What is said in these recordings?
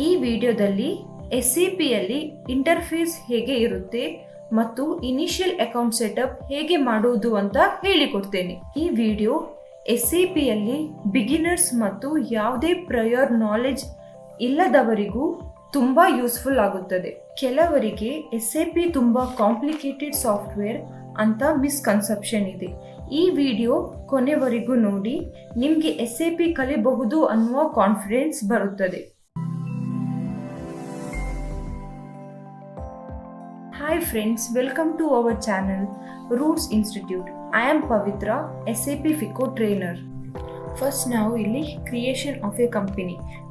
ಈ ವಿಡಿಯೋದಲ್ಲಿ SAPಯಲ್ಲಿ ಇಂಟರ್ಫೇಸ್ ಹೇಗೆ ಇರುತ್ತೆ ಮತ್ತು ಇನಿಷಿಯಲ್ ಅಕೌಂಟ್ ಸೆಟಪ್ ಹೇಗೆ ಮಾಡುವುದು ಅಂತ ಹೇಳಿಕೊಡ್ತೇನೆ. ಈ ವಿಡಿಯೋ SAPಯಲ್ಲಿ ಬಿಗಿನರ್ಸ್ ಮತ್ತು ಯಾವುದೇ ಪ್ರಯರ್ ನಾಲೆಜ್ ಇಲ್ಲದವರಿಗೂ ತುಂಬ ಯೂಸ್ಫುಲ್ ಆಗುತ್ತದೆ. ಕೆಲವರಿಗೆ SAP ತುಂಬ ಕಾಂಪ್ಲಿಕೇಟೆಡ್ ಸಾಫ್ಟ್ವೇರ್ ಅಂತ ಮಿಸ್ಕನ್ಸೆಪ್ಷನ್ ಇದೆ. ಈ ವಿಡಿಯೋ ಕೊನೆವರೆಗೂ ನೋಡಿ, ನಿಮಗೆ SAP ಕಲಿಯಬಹುದು ಅನ್ನುವ ಕಾನ್ಫಿಡೆನ್ಸ್ ಬರುತ್ತದೆ. Hi friends, welcome to our channel Roots Institute. I am Pavitra, SAP FICO trainer. First ನಾವು ಇಲ್ಲಿ ಕ್ರಿಯೇಷನ್ ಆಫ್ ಎ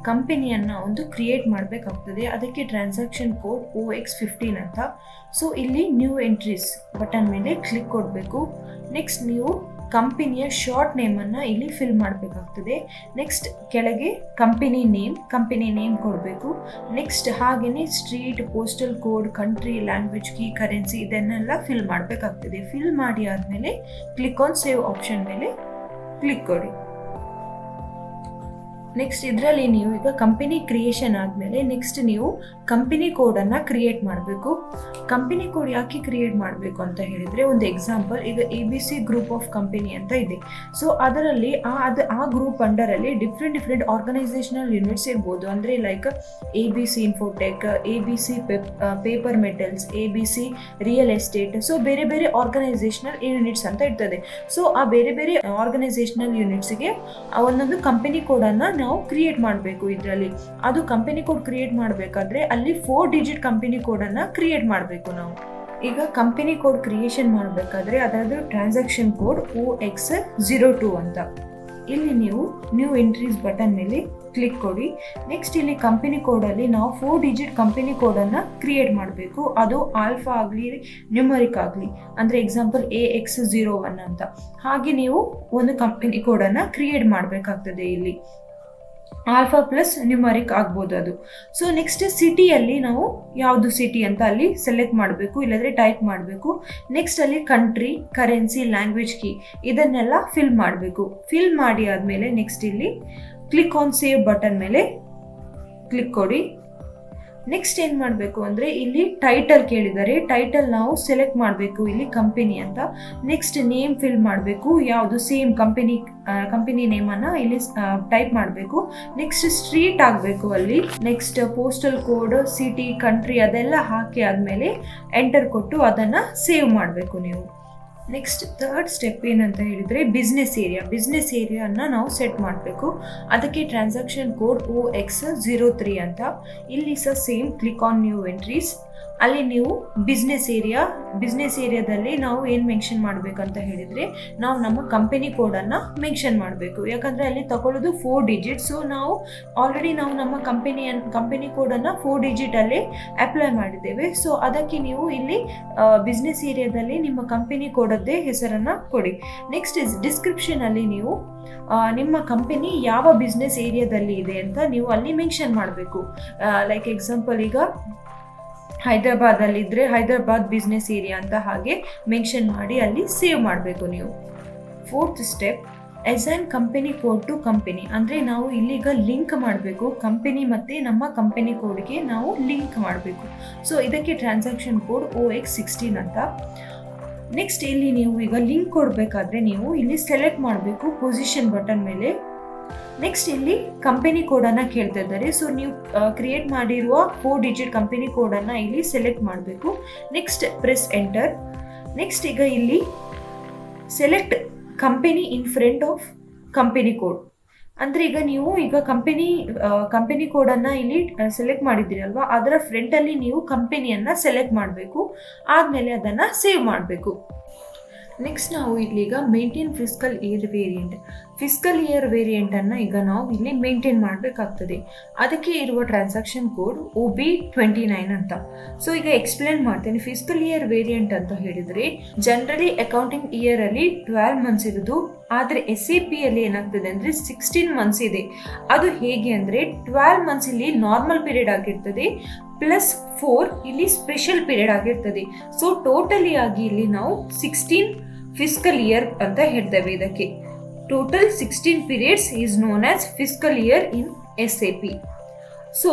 ಕಂಪನಿಯನ್ನು ಒಂದು ಕ್ರಿಯೇಟ್ ಮಾಡಬೇಕಾಗ್ತದೆ. ಅದಕ್ಕೆ ಟ್ರಾನ್ಸಾಕ್ಷನ್ ಕೋಡ್ OX15 ಅಂತ. ಸೊ ಇಲ್ಲಿ ನ್ಯೂ ಎಂಟ್ರೀಸ್ ಬಟನ್ ಮೇಲೆ ಕ್ಲಿಕ್ ಕೊಡಬೇಕು. ನೆಕ್ಸ್ಟ್ ನೀವು ಕಂಪನಿಯ ಶಾರ್ಟ್ ನೇಮನ್ನು ಇಲ್ಲಿ ಫಿಲ್ ಮಾಡಬೇಕಾಗ್ತದೆ. ನೆಕ್ಸ್ಟ್ ಕೆಳಗೆ ಕಂಪನಿ ನೇಮ್ ಕೊಡಬೇಕು. ನೆಕ್ಸ್ಟ್ ಹಾಗೆಯೇ street, postal code, country, language key, currency ಇದನ್ನೆಲ್ಲ ಫಿಲ್ ಮಾಡಬೇಕಾಗ್ತದೆ. ಫಿಲ್ ಮಾಡಿ ಆದಮೇಲೆ ಕ್ಲಿಕ್ ಆನ್ ಸೇವ್ ಆಪ್ಷನ್ ಮೇಲೆ ಕ್ಲಿಕ್ ಕೊಡಿ. ನೆಕ್ಸ್ಟ್ ಇದರಲ್ಲಿ ನೀವು ಈಗ ಕಂಪನಿ ಕ್ರಿಯೇಷನ್ ಆದಮೇಲೆ ನೆಕ್ಸ್ಟ್ ನೀವು ಕಂಪನಿ ಕೋಡನ್ನು ಕ್ರಿಯೇಟ್ ಮಾಡಬೇಕು. ಕಂಪನಿ ಕೋಡ್ ಯಾಕೆ ಕ್ರಿಯೇಟ್ ಮಾಡಬೇಕು ಅಂತ ಹೇಳಿದರೆ, ಒಂದು ಎಕ್ಸಾಂಪಲ್, ಈಗ ABC ಗ್ರೂಪ್ ಆಫ್ ಕಂಪನಿ ಅಂತ ಇದೆ. ಸೊ ಅದರಲ್ಲಿ ಆ ಗ್ರೂಪ್ ಅಂಡರಲ್ಲಿ ಡಿಫ್ರೆಂಟ್ ಆರ್ಗನೈಸೇಷನಲ್ ಯೂನಿಟ್ಸ್ ಇರ್ಬೋದು. ಅಂದರೆ like ABC Infotech, ABC paper metals, ABC real estate. So ಬೇರೆ ಬೇರೆ ಆರ್ಗನೈಸೇಷನಲ್ ಯೂನಿಟ್ಸ್ ಅಂತ ಇರ್ತದೆ. ಸೊ ಆ ಬೇರೆ ಬೇರೆ ಆರ್ಗನೈಸೇಷನಲ್ ಯೂನಿಟ್ಸ್ಗೆ ಒಂದೊಂದು ಕಂಪನಿ ಕೋಡನ್ನು ನಾವು ಕ್ರಿಯೇಟ್ ಮಾಡಬೇಕು. ಇದರಲ್ಲಿ ಅದು ಕಂಪನಿ ಕೋಡ್ ಕ್ರಿಯೇಟ್ ಮಾಡಬೇಕಾದ್ರೆ ಅಲ್ಲಿ 4 ಡಿಜಿಟ್ ಕಂಪನಿ ಕೋಡನ್ನು ಕ್ರಿಯೇಟ್ ಮಾಡಬೇಕು ನಾವು. ಈಗ ಕಂಪನಿ ಕೋಡ್ ಕ್ರಿಯೇಷನ್ ಮಾಡಬೇಕಾದ್ರೆ ಅದರದ್ದು ಟ್ರಾನ್ಸಾಕ್ಷನ್ ಕೋಡ್ OX02 ಅಂತ. ಇಲ್ಲಿ ನೀವು ನ್ಯೂ ಎಂಟ್ರೀಸ್ ಬಟನ್ ಮೇಲೆ ಕ್ಲಿಕ್ ಕೊಡಿ. ನೆಕ್ಸ್ಟ್ ಇಲ್ಲಿ ಕಂಪನಿ ಕೋಡಲ್ಲಿ ನಾವು 4 ಡಿಜಿಟ್ ಕಂಪನಿ ಕೋಡನ್ನು ಕ್ರಿಯೇಟ್ ಮಾಡಬೇಕು. ಅದು ಆಲ್ಫಾ ಆಗಲಿ ನ್ಯೂಮರಿಕ್ ಆಗಲಿ, ಅಂದರೆ ಎಕ್ಸಾಂಪಲ್ AX01 ಅಂತ. ಹಾಗೆ ನೀವು ಒಂದು ಕಂಪನಿ ಕೋಡನ್ನು ಕ್ರಿಯೇಟ್ ಮಾಡಬೇಕಾಗ್ತದೆ. ಇಲ್ಲಿ ಆಲ್ಫಾ ಪ್ಲಸ್ ನ್ಯೂಮರಿಕ್ ಆಗ್ಬೋದು ಅದು. ಸೊ ನೆಕ್ಸ್ಟ್ ಸಿಟಿಯಲ್ಲಿ ನಾವು ಯಾವುದು ಸಿಟಿ ಅಂತ ಅಲ್ಲಿ ಸೆಲೆಕ್ಟ್ ಮಾಡಬೇಕು, ಇಲ್ಲಾಂದರೆ ಟೈಪ್ ಮಾಡಬೇಕು. ನೆಕ್ಸ್ಟ್ ಅಲ್ಲಿ ಕಂಟ್ರಿ, ಕರೆನ್ಸಿ, ಲ್ಯಾಂಗ್ವೇಜ್ ಕೀ ಇದನ್ನೆಲ್ಲ ಫಿಲ್ ಮಾಡಬೇಕು. ಫಿಲ್ ಮಾಡಿ ಆದಮೇಲೆ ನೆಕ್ಸ್ಟ್ ಇಲ್ಲಿ ಕ್ಲಿಕ್ ಆನ್ ಸೇವ್ ಬಟನ್ ಮೇಲೆ ಕ್ಲಿಕ್ ಕೊಡಿ. ನೆಕ್ಸ್ಟ್ ಏನು ಮಾಡಬೇಕು ಅಂದರೆ ಇಲ್ಲಿ ಟೈಟಲ್ ಕೇಳಿದ್ದಾರೆ, ಟೈಟಲ್ ನಾವು ಸೆಲೆಕ್ಟ್ ಮಾಡಬೇಕು ಇಲ್ಲಿ ಕಂಪನಿ ಅಂತ. ನೆಕ್ಸ್ಟ್ ನೇಮ್ ಫಿಲ್ ಮಾಡಬೇಕು, ಯಾವುದು ಸೇಮ್ ಕಂಪನಿ ನೇಮನ್ನು ಇಲ್ಲಿ ಟೈಪ್ ಮಾಡಬೇಕು. ನೆಕ್ಸ್ಟ್ ಸ್ಟ್ರೀಟ್ ಆಗಬೇಕು ಅಲ್ಲಿ. Next postal code, city, country ಅದೆಲ್ಲ ಹಾಕಿ ಆದಮೇಲೆ ಎಂಟರ್ ಕೊಟ್ಟು ಅದನ್ನು ಸೇವ್ ಮಾಡಬೇಕು ನೀವು. ನೆಕ್ಸ್ಟ್ ಥರ್ಡ್ ಸ್ಟೆಪ್ ಏನಂತ ಹೇಳಿದರೆ ಬಿಸ್ನೆಸ್ ಏರಿಯಾನ ನಾವು ಸೆಟ್ ಮಾಡಬೇಕು. ಅದಕ್ಕೆ ಟ್ರಾನ್ಸಾಕ್ಷನ್ ಕೋಡ್ OX03 ಅಂತ. ಇಲ್ಲಿ ಸಹ same click on new entries. ಅಲ್ಲಿ ನೀವು ಬಿಸ್ನೆಸ್ ಏರಿಯಾದಲ್ಲಿ ನಾವು ಏನು ಮೆನ್ಷನ್ ಮಾಡಬೇಕಂತ ಹೇಳಿದರೆ, ನಾವು ನಮ್ಮ ಕಂಪನಿ ಕೋಡನ್ನು ಮೆನ್ಷನ್ ಮಾಡಬೇಕು. ಯಾಕಂದರೆ ಅಲ್ಲಿ ತಗೊಳ್ಳೋದು 4 ಡಿಜಿಟ್. ಸೊ ನಾವು ಆಲ್ರೆಡಿ ನಮ್ಮ ಕಂಪನಿ ಕೋಡನ್ನು 4 ಡಿಜಿಟಲ್ಲೇ ಅಪ್ಲೈ ಮಾಡಿದ್ದೇವೆ. ಸೊ ಅದಕ್ಕೆ ನೀವು ಇಲ್ಲಿ ಬಿಸ್ನೆಸ್ ಏರಿಯಾದಲ್ಲಿ ನಿಮ್ಮ ಕಂಪನಿ ಕೋಡದ್ದೇ ಹೆಸರನ್ನು ಕೊಡಿ. ನೆಕ್ಸ್ಟ್ ಡಿಸ್ಕ್ರಿಪ್ಷನಲ್ಲಿ ನೀವು ನಿಮ್ಮ ಕಂಪನಿ ಯಾವ ಬಿಸ್ನೆಸ್ ಏರಿಯಾದಲ್ಲಿ ಇದೆ ಅಂತ ನೀವು ಅಲ್ಲಿ ಮೆನ್ಷನ್ ಮಾಡಬೇಕು. ಲೈಕ್ ಎಕ್ಸಾಂಪಲ್, ಈಗ ಹೈದರಾಬಾದಲ್ಲಿದ್ದರೆ ಹೈದರಾಬಾದ್ ಬಿಸ್ನೆಸ್ ಏರಿಯಾ ಅಂತ ಹಾಗೆ ಮೆನ್ಷನ್ ಮಾಡಿ ಅಲ್ಲಿ ಸೇವ್ ಮಾಡಬೇಕು ನೀವು. Fourth step, assign company code to company. ಅಂದರೆ ನಾವು ಇಲ್ಲಿಗ ಲಿಂಕ್ ಮಾಡಬೇಕು, ಕಂಪನಿ ಮತ್ತು ನಮ್ಮ ಕಂಪನಿ ಕೋಡ್ಗೆ ನಾವು ಲಿಂಕ್ ಮಾಡಬೇಕು. ಸೊ ಇದಕ್ಕೆ ಟ್ರಾನ್ಸಾಕ್ಷನ್ ಕೋಡ್ OX16 ಅಂತ. ನೆಕ್ಸ್ಟ್ ಇಲ್ಲಿ ನೀವು ಈಗ ಲಿಂಕ್ ಕೊಡಬೇಕಾದ್ರೆ ನೀವು ಇಲ್ಲಿ ಸೆಲೆಕ್ಟ್ ಮಾಡಬೇಕು ಪೊಸಿಷನ್ ಬಟನ್ ಮೇಲೆ. ನೆಕ್ಸ್ಟ್ ಇಲ್ಲಿ ಕಂಪನಿ ಕೋಡನ್ನು ಕೇಳ್ತಾ ಇದ್ದಾರೆ. ಸೊ ನೀವು ಕ್ರಿಯೇಟ್ ಮಾಡಿರುವ 4 ಡಿಜಿಟ್ ಕಂಪನಿ ಕೋಡನ್ನು ಇಲ್ಲಿ ಸೆಲೆಕ್ಟ್ ಮಾಡಬೇಕು. Next press enter. ನೆಕ್ಸ್ಟ್ ಈಗ ಇಲ್ಲಿ select company in front of company code. ಅಂದರೆ ಈಗ ನೀವು ಕಂಪನಿ ಕೋಡನ್ನು ಇಲ್ಲಿ ಸೆಲೆಕ್ಟ್ ಮಾಡಿದ್ದೀರಿ ಅಲ್ವಾ, ಅದರ ಫ್ರಂಟಲ್ಲಿ ನೀವು ಕಂಪನಿಯನ್ನು ಸೆಲೆಕ್ಟ್ ಮಾಡಬೇಕು. ಆದಮೇಲೆ ಅದನ್ನು ಸೇವ್ ಮಾಡಬೇಕು. ನೆಕ್ಸ್ಟ್ ನಾವು ಇಲ್ಲಿಗ ಮೇಂಟೈನ್ ಫಿಸ್ಕಲ್ ಇಯರ್ ವೇರಿಯಂಟನ್ನು ಈಗ ನಾವು ಇಲ್ಲಿ ಮೇಂಟೈನ್ ಮಾಡಬೇಕಾಗ್ತದೆ. ಅದಕ್ಕೆ ಇರುವ ಟ್ರಾನ್ಸಾಕ್ಷನ್ ಕೋಡ್ OB29 ಅಂತ. ಸೊ ಈಗ ಎಕ್ಸ್ಪ್ಲೇನ್ ಮಾಡ್ತೇನೆ. ಫಿಸ್ಕಲ್ ಇಯರ್ ವೇರಿಯಂಟ್ ಅಂತ ಹೇಳಿದರೆ, ಜನರಲಿ ಅಕೌಂಟಿಂಗ್ ಇಯರಲ್ಲಿ 12 ಮಂತ್ಸ್ ಇರೋದು, ಆದರೆ SAPಯಲ್ಲಿ ಏನಾಗ್ತದೆ ಅಂದರೆ 16 ಮಂತ್ಸ್ ಇದೆ. ಅದು ಹೇಗೆ ಅಂದರೆ 12 ಮಂತ್ಸ್ ಇಲ್ಲಿ ನಾರ್ಮಲ್ ಪೀರಿಯಡ್ ಆಗಿರ್ತದೆ, +4 ಇಲ್ಲಿ ಸ್ಪೆಷಲ್ ಪೀರಿಯಡ್ ಆಗಿರ್ತದೆ. ಸೊ ಟೋಟಲಿ ಆಗಿ ಇಲ್ಲಿ ನಾವು 16 ಫಿಸ್ಕಲ್ ಇಯರ್ ಅಂತ ಹೇಳ್ತೇವೆ. ಇದಕ್ಕೆ total 16 periods is known as fiscal year in SAP. So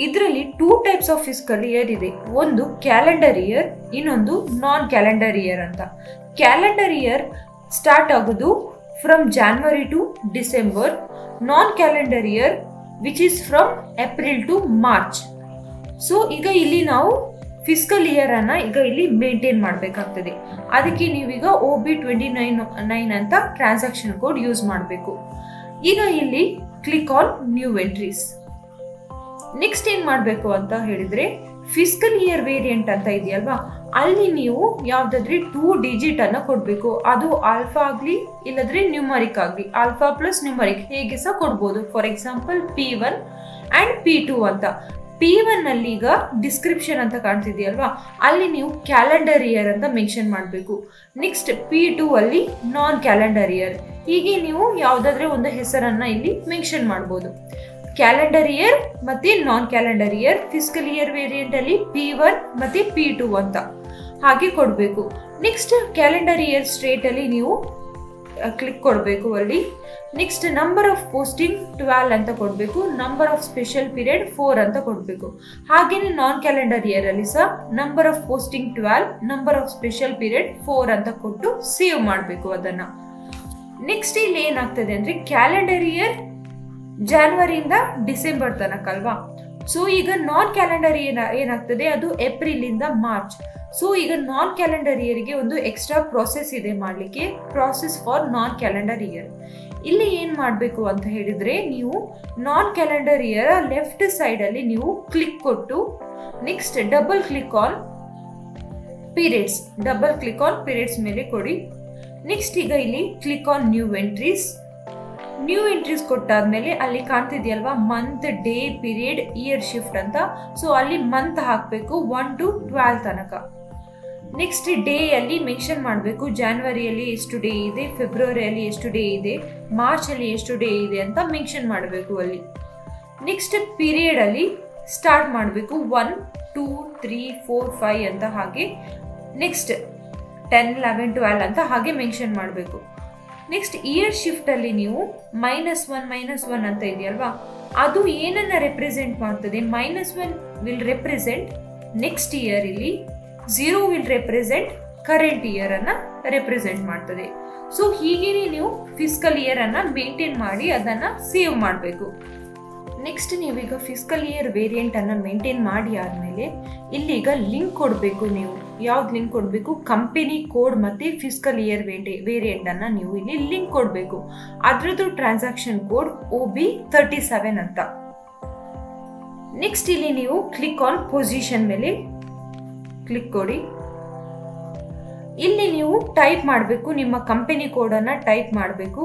ಇದರಲ್ಲಿ 2 ಟೈಪ್ಸ್ ಆಫ್ ಫಿಸ್ಕಲ್ ಇಯರ್ ಇದೆ. ಒಂದು ಕ್ಯಾಲೆಂಡರ್ ಇಯರ್, ಇನ್ನೊಂದು ನಾನ್ ಕ್ಯಾಲೆಂಡರ್ ಇಯರ್ ಅಂತ. ಕ್ಯಾಲೆಂಡರ್ ಇಯರ್ ಸ್ಟಾರ್ಟ್ ಆಗೋದು from January to December. Non calendar year which is from April to March. So ಈಗ ಇಲ್ಲಿ ನಾವು fiscal year ಅನ್ನ ಈಗ ಇಲ್ಲಿ ಮೇಂಟೈನ್ ಮಾಡಬೇಕಾಗ್ತದೆ. ಅದಕ್ಕೆ ನೀವೀಗ OB29 ಅಂತ ಟ್ರಾನ್ಸಾಕ್ಷನ್ ಕೋಡ್ ಯೂಸ್ ಮಾಡಬೇಕು. ಈಗ ಇಲ್ಲಿ click on new entries. Next ಏನ್ ಮಾಡಬೇಕು ಅಂತ ಹೇಳಿದ್ರೆ ಫಿಸ್ಕಲ್ ಇಯರ್ ವೇರಿಯಂಟ್ ಅಂತ ಇದೆಯಲ್ವಾ, ಅಲ್ಲಿ ನೀವು ಯಾವ್ದಾದ್ರೆ 2 ಡಿಜಿಟ್ ಅನ್ನ ಕೊಡ್ಬೇಕು. ಅದು ಆಲ್ಫಾ ಆಗ್ಲಿ ಇಲ್ಲದ್ರೆ ನ್ಯೂಮರಿಕ್ ಆಗ್ಲಿ, ಆಲ್ಫಾ ಪ್ಲಸ್ ನ್ಯೂಮರಿಕ್ ಹೇಗೆ ಸಹ ಕೊಡ್ಬೋದು. For example P1 and P2 ಅಂತ. P1 ಅಲ್ಲಿ ಈಗ ಡಿಸ್ಕ್ರಿಪ್ಷನ್ ಅಂತ ಕಾಣ್ತಿದೆಯಲ್ವಾ, ಅಲ್ಲಿ ನೀವು ಕ್ಯಾಲೆಂಡರ್ ಇಯರ್ ಅಂತ ಮೆನ್ಷನ್ ಮಾಡಬೇಕು. ನೆಕ್ಸ್ಟ್ P2 ಅಲ್ಲಿ ನಾನ್ ಕ್ಯಾಲೆಂಡರ್ ಇಯರ್. ಹೀಗೆ ನೀವು ಯಾವ್ದಾದ್ರೆ ಒಂದು ಹೆಸರನ್ನ ಇಲ್ಲಿ ಮೆನ್ಷನ್ ಮಾಡಬಹುದು. ಕ್ಯಾಲೆಂಡರ್ ಇಯರ್ ಮತ್ತೆ non calendar year, fiscal year variant ಅಲ್ಲಿ P1 ಮತ್ತೆ P2 ಅಂತ ಹಾಗೆ ಕೊಡಬೇಕು. ನೆಕ್ಸ್ಟ್ ಕ್ಯಾಲೆಂಡರ್ ಇಯರ್ ಸ್ಟ್ರೇಟ್ ಅಲ್ಲಿ ನೀವು ಕ್ಲಿಕ್ ಕೊಡಬೇಕು ಅಲ್ಲಿ. ನೆಕ್ಸ್ಟ್ ನಂಬರ್ ಆಫ್ ಪೋಸ್ಟಿಂಗ್ 12 ಅಂತ ಕೊಡಬೇಕು. ನಂಬರ್ ಆಫ್ ಸ್ಪೆಷಲ್ ಪೀರಿಯಡ್ 4 ಅಂತ ಕೊಡಬೇಕು. ಹಾಗೇನೆ ನಾನ್ ಕ್ಯಾಲೆಂಡರ್ ಇಯರ್ ಅಲ್ಲಿ ಸಹ number of posting 12, number of special period 4 ಅಂತ ಕೊಟ್ಟು ಸೇವ್ ಮಾಡಬೇಕು ಅದನ್ನ. ನೆಕ್ಸ್ಟ್ ಇಲ್ಲಿ ಏನಾಗ್ತದೆ ಅಂದ್ರೆ ಕ್ಯಾಲೆಂಡರ್ ಇಯರ್ ಜಾನ್ವರಿಯಿಂದ ಡಿಸೆಂಬರ್ ತನಕ ಅಲ್ವಾ. ಸೊ ಈಗ ನಾನ್ ಕ್ಯಾಲೆಂಡರ್ ಏನಾಗ್ತದೆ ಅದು ಏಪ್ರಿಲ್ ಇಂದ ಮಾರ್ಚ್. ಸೊ ಈಗ ನಾನ್ ಕ್ಯಾಲೆಂಡರ್ ಇಯರ್ಗೆ ಒಂದು ಎಕ್ಸ್ಟ್ರಾ ಪ್ರಾಸೆಸ್ ಇದೆ ಮಾಡಲಿಕ್ಕೆ, process for non calendar year. ಇಲ್ಲಿ ಏನ್ ಮಾಡಬೇಕು ಅಂತ ಹೇಳಿದ್ರೆ ನೀವು non calendar year left side ಅಲ್ಲಿ ನೀವು ಕ್ಲಿಕ್ ಕೊಟ್ಟು next double click on periods, double click on periods ಮೇಲೆ ಕೊಡಿ. ನೆಕ್ಸ್ಟ್ ಈಗ ಇಲ್ಲಿ click on new entries. New entries ಕೊಟ್ಟಾದ್ಮೇಲೆ ಅಲ್ಲಿ ಕಾಣ್ತಿದ್ಯಲ್ವಾ month, day, period, year shift ಅಂತ. ಸೊ ಅಲ್ಲಿ ಮಂತ್ ಹಾಕಬೇಕು 1 to 12 ತನಕ. ನೆಕ್ಸ್ಟ್ ಡೇ ಅಲ್ಲಿ ಮೆನ್ಷನ್ ಮಾಡಬೇಕು ಜಾನ್ವರಿಯಲ್ಲಿ ಎಷ್ಟು ಡೇ ಇದೆ, ಫೆಬ್ರವರಿಯಲ್ಲಿ ಎಷ್ಟು ಡೇ ಇದೆ, ಮಾರ್ಚ್ ಅಲ್ಲಿ ಎಷ್ಟು ಡೇ ಇದೆ ಅಂತ ಮೆನ್ಷನ್ ಮಾಡಬೇಕು ಅಲ್ಲಿ. ನೆಕ್ಸ್ಟ್ ಪೀರಿಯಡ್ ಅಲ್ಲಿ ಸ್ಟಾರ್ಟ್ ಮಾಡಬೇಕು 1, 2, 3, 4, 5 ಅಂತ ಹಾಗೆ. ನೆಕ್ಸ್ಟ್ 10, 11, 12 ಅಂತ ಹಾಗೆ ಮೆನ್ಷನ್ ಮಾಡಬೇಕು. ನೆಕ್ಸ್ಟ್ ಇಯರ್ ಶಿಫ್ಟ್ ಅಲ್ಲಿ ನೀವು -1 ಅಂತ ಇದೆಯಲ್ವಾ, ಅದು ಏನನ್ನ ರೆಪ್ರೆಸೆಂಟ್ ಮಾಡ್ತದೆ. -1 ವಿಲ್ ರೆಪ್ರೆಸೆಂಟ್ ನೆಕ್ಸ್ಟ್ ಇಯರ್, ಇಲ್ಲಿ 0 ವಿಲ್ ರೆಪ್ರೆಸೆಂಟ್ ಕರೆಂಟ್ ಇಯರ್ ಅನ್ನ ರೆಪ್ರೆಸೆಂಟ್ ಮಾಡ್ತದೆ. ಸೊ ಹೀಗೇನೆ ನೀವು ಫಿಸ್ಕಲ್ ಇಯರ್ ಅನ್ನ ಮೇಂಟೈನ್ ಮಾಡಿ ಅದನ್ನ ಸೇವ್ ಮಾಡಬೇಕು. ನೆಕ್ಸ್ಟ್ ನೀವೀಗ ಫಿಸ್ಕಲ್ ಇಯರ್ ವೇರಿಯಂಟ್ ಅನ್ನ ಮೇಂಟೈನ್ ಮಾಡಿ ಆದ್ಮೇಲೆ ಇಲ್ಲಿಗ ಲಿಂಕ್ ಕೊಡಬೇಕು. ನೀವು ಯಾವ್ದು ಲಿಂಕ್ ಕೊಡಬೇಕು, ಕಂಪನಿ ಕೋಡ್ ಮತ್ತೆ ಫಿಸ್ಕಲ್ ಇಯರ್ ವೇರಿಯಂಟ್ ಅನ್ನ ನೀವು ಇಲ್ಲಿ ಲಿಂಕ್ ಕೊಡಬೇಕು. ಅದ್ರದ್ದು ಟ್ರಾನ್ಸಾಕ್ಷನ್ ಕೋಡ್ OB37 ಅಂತ. ನೆಕ್ಸ್ಟ್ ಇಲ್ಲಿ ನೀವು ಕ್ಲಿಕ್ ಆನ್ ಪೊಸಿಷನ್ ಮೇಲೆ ಕ್ಲಿಕ್ ಕೊಡಿ. ಇಲ್ಲಿ ನೀವು ಟೈಪ್ ಮಾಡಬೇಕು, ನಿಮ್ಮ ಕಂಪನಿ ಕೋಡ್ ಅನ್ನ ಟೈಪ್ ಮಾಡಬೇಕು.